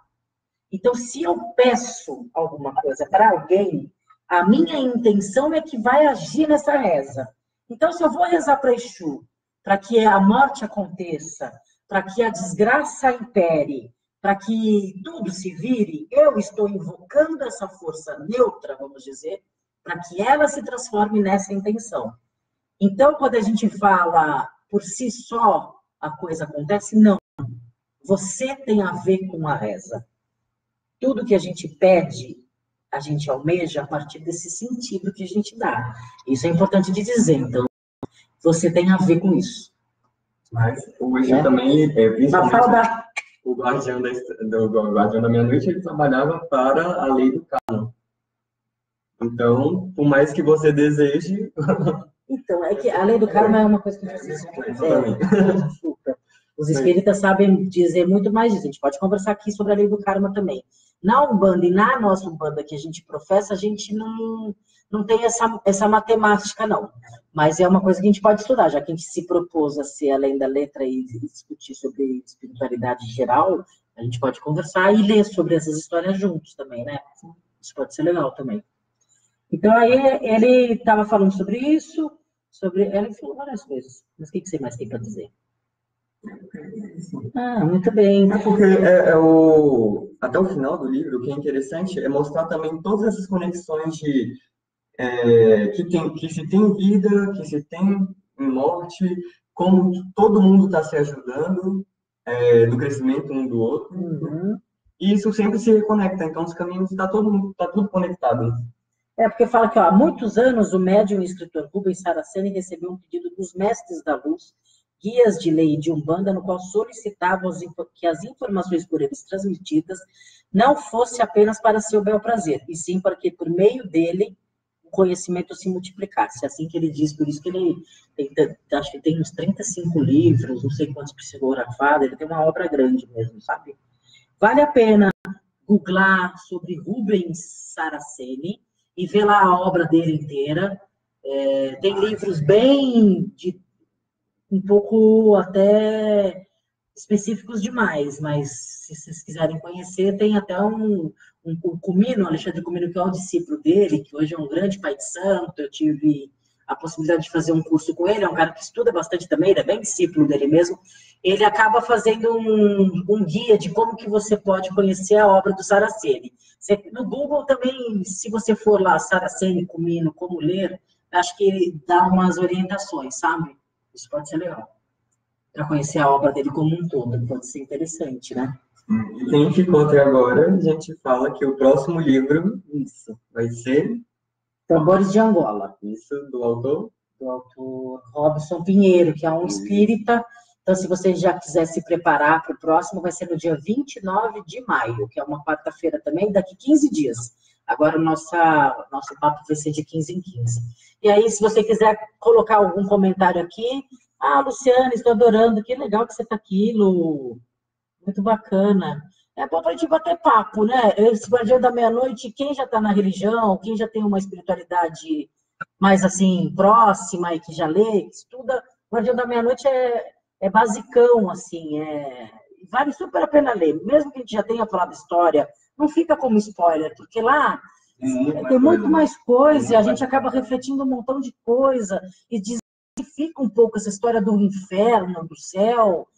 S1: Então, se eu peço alguma coisa para alguém, a minha intenção é que vai agir nessa reza. Então, se eu vou rezar para Exu, para que a morte aconteça, para que a desgraça impere, para que tudo se vire, eu estou invocando essa força neutra, vamos dizer, para que ela se transforme nessa intenção. Então, quando a gente fala por si só a coisa acontece? Não. Você tem a ver com a reza. Tudo que a gente pede, a gente almeja a partir desse sentido que a gente dá. Isso é importante de dizer. Então, você tem a ver com isso.
S2: Mas hoje também, principalmente o guardião da meia-noite, ele trabalhava para a lei do karma. Então, por mais que você deseje...
S1: Então, é que a lei do karma é uma coisa que a gente precisa. Os espíritas sabem dizer muito mais disso. A gente pode conversar aqui sobre a lei do karma também. Na Umbanda e na nossa Umbanda que a gente professa, a gente não tem essa matemática, não. Mas é uma coisa que a gente pode estudar, já que a gente se propôs a ser além da letra e discutir sobre espiritualidade geral, a gente pode conversar e ler sobre essas histórias juntos também, né? Isso pode ser legal também. Então, aí ele estava falando sobre isso, ele falou várias coisas. Mas o que você mais tem para dizer? Ah, muito bem.
S2: É porque até o final do livro, o que é interessante é mostrar também todas essas conexões que se tem vida, que se tem morte, como todo mundo está se ajudando no crescimento um do outro.
S1: Uhum.
S2: E isso sempre se reconecta, então os caminhos tá tudo conectado.
S1: Porque fala que há muitos anos o médium e escritor Rubens Saraceni recebeu um pedido dos mestres da luz, guias de lei de Umbanda, no qual solicitavam que as informações por eles transmitidas não fosse apenas para seu bel prazer, e sim para que, por meio dele, o conhecimento se multiplicasse. Assim que ele diz, por isso que ele acho que tem uns 35 livros, não sei quantos psicografados, ele tem uma obra grande mesmo, sabe? Vale a pena googlar sobre Rubens Saraceni e ver lá a obra dele inteira. Tem livros bem um pouco até específicos demais, mas se vocês quiserem conhecer, tem até um Comino, Alexandre Comino, que é o discípulo dele, que hoje é um grande pai de santo. Eu tive a possibilidade de fazer um curso com ele, é um cara que estuda bastante também, ele é bem discípulo dele mesmo. Ele acaba fazendo um guia de como que você pode conhecer a obra do Saraceni. No Google também, se você for lá, Saraceni, Comino, como ler, acho que ele dá umas orientações, sabe? Isso pode ser legal. Para conhecer a obra dele como um todo, pode ser interessante, né?
S2: E quem ficou até agora, a gente fala que o próximo livro vai ser
S1: Tambores de Angola.
S2: Isso, do autor?
S1: Do autor Robson Pinheiro, que é um espírita. Então, se você já quiser se preparar para o próximo, vai ser no dia 29 de maio, que é uma quarta-feira também, daqui 15 dias. Agora o nosso papo vai ser de 15 em 15. E aí, se você quiser colocar algum comentário aqui, Luciana, estou adorando, que legal que você está aqui, Lu. Muito bacana. É bom para a gente bater papo, né? Esse Guardião da Meia-Noite, quem já está na religião, quem já tem uma espiritualidade mais assim, próxima e que já lê, que estuda, o Guardião da Meia-Noite é basicão, assim, vale super a pena ler. Mesmo que a gente já tenha falado história, não fica como spoiler, porque lá tem muito mais coisa, e a gente acaba refletindo um montão de coisa, e desmistifica um pouco essa história do inferno, do céu,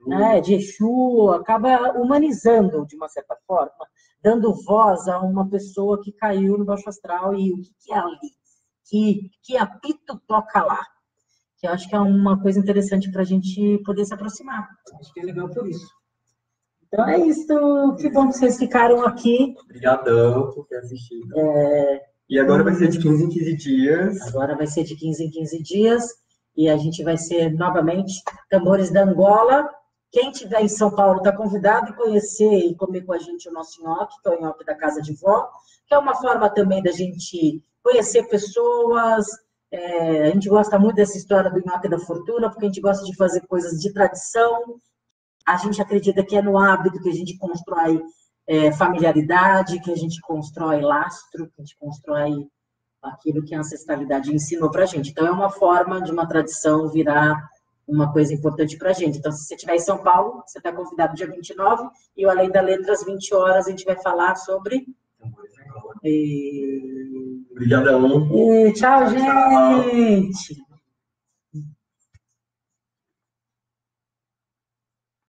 S1: né, de Exu, acaba humanizando, de uma certa forma, dando voz a uma pessoa que caiu no baixo astral, e o que é ali? Que apito toca lá? Que eu acho que é uma coisa interessante para a gente poder se aproximar. Acho que é legal por isso. Então é isso. Que bom que vocês ficaram aqui.
S2: Obrigadão por ter assistido. E agora vai ser de 15 em 15 dias.
S1: Agora vai ser de 15 em 15 dias. E a gente vai ser, novamente, Tambores da Angola. Quem estiver em São Paulo está convidado a conhecer e comer com a gente o nosso nhoque, que é o nhoque da Casa de Vó, que é uma forma também da gente conhecer pessoas. A gente gosta muito dessa história do nhoque da fortuna, porque a gente gosta de fazer coisas de tradição. A gente acredita que é no hábito que a gente constrói familiaridade, que a gente constrói lastro, que a gente constrói aquilo que a ancestralidade ensinou para a gente. Então, é uma forma de uma tradição virar uma coisa importante para a gente. Então, se você estiver em São Paulo, você está convidado dia 29, e o Além da Letra, às 20 horas, a gente vai falar sobre...
S2: Obrigadão.
S1: Tchau, gente!